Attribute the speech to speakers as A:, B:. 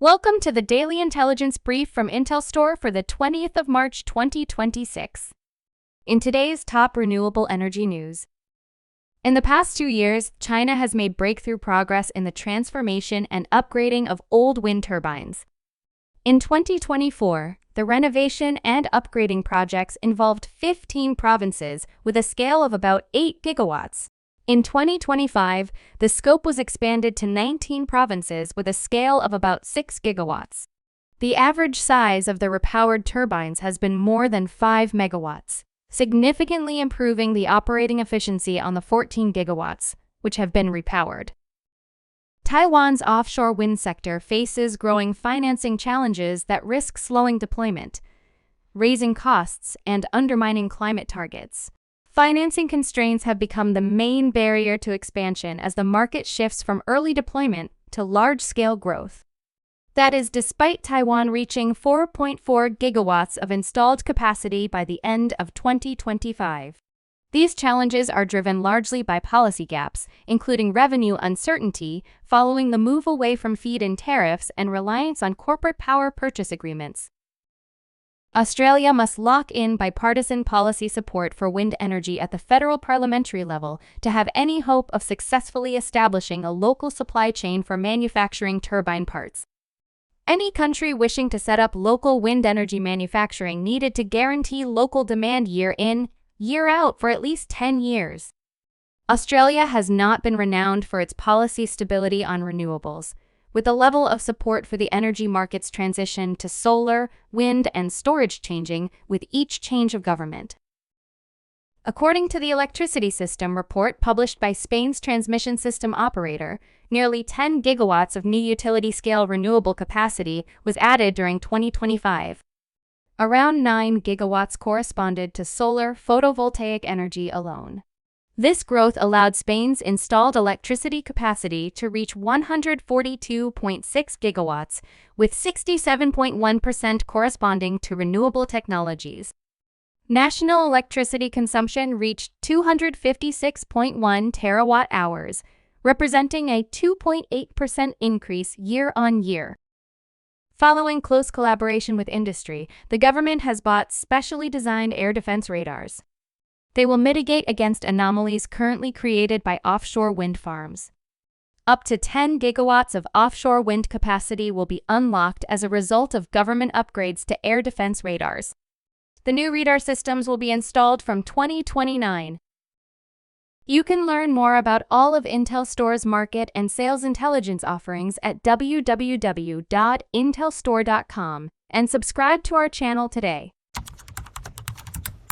A: Welcome to the Daily Intelligence Brief from IntelStor for the 20th of March 2026. In today's top renewable energy news. In the past 2 years, China has made breakthrough progress in the transformation and upgrading of old wind turbines. In 2024, the renovation and upgrading projects involved 15 provinces with a scale of about 8 gigawatts. In 2025, the scope was expanded to 19 provinces with a scale of about 6 gigawatts. The average size of the repowered turbines has been more than 5 megawatts, significantly improving the operating efficiency on the 14 gigawatts, which have been repowered. Taiwan's offshore wind sector faces growing financing challenges that risk slowing deployment, raising costs, and undermining climate targets. Financing constraints have become the main barrier to expansion as the market shifts from early deployment to large-scale growth. That is, despite Taiwan reaching 4.4 gigawatts of installed capacity by the end of 2025. These challenges are driven largely by policy gaps, including revenue uncertainty following the move away from feed-in tariffs and reliance on corporate power purchase agreements. Australia must lock in bipartisan policy support for wind energy at the federal parliamentary level to have any hope of successfully establishing a local supply chain for manufacturing turbine parts. Any country wishing to set up local wind energy manufacturing needed to guarantee local demand year in, year out for at least 10 years. Australia has not been renowned for its policy stability on renewables, with the level of support for the energy market's transition to solar, wind, and storage changing with each change of government. According to the electricity system report published by Spain's transmission system operator, nearly 10 gigawatts of new utility-scale renewable capacity was added during 2025. Around 9 gigawatts corresponded to solar photovoltaic energy alone. This growth allowed Spain's installed electricity capacity to reach 142.6 gigawatts, with 67.1% corresponding to renewable technologies. National electricity consumption reached 256.1 terawatt-hours, representing a 2.8% increase year-on-year. Following close collaboration with industry, the government has bought specially designed air defense radars. They will mitigate against anomalies currently created by offshore wind farms. Up to 10 gigawatts of offshore wind capacity will be unlocked as a result of government upgrades to air defense radars. The new radar systems will be installed from 2029. You can learn more about all of IntelStor's market and sales intelligence offerings at www.intelstor.com and subscribe to our channel today.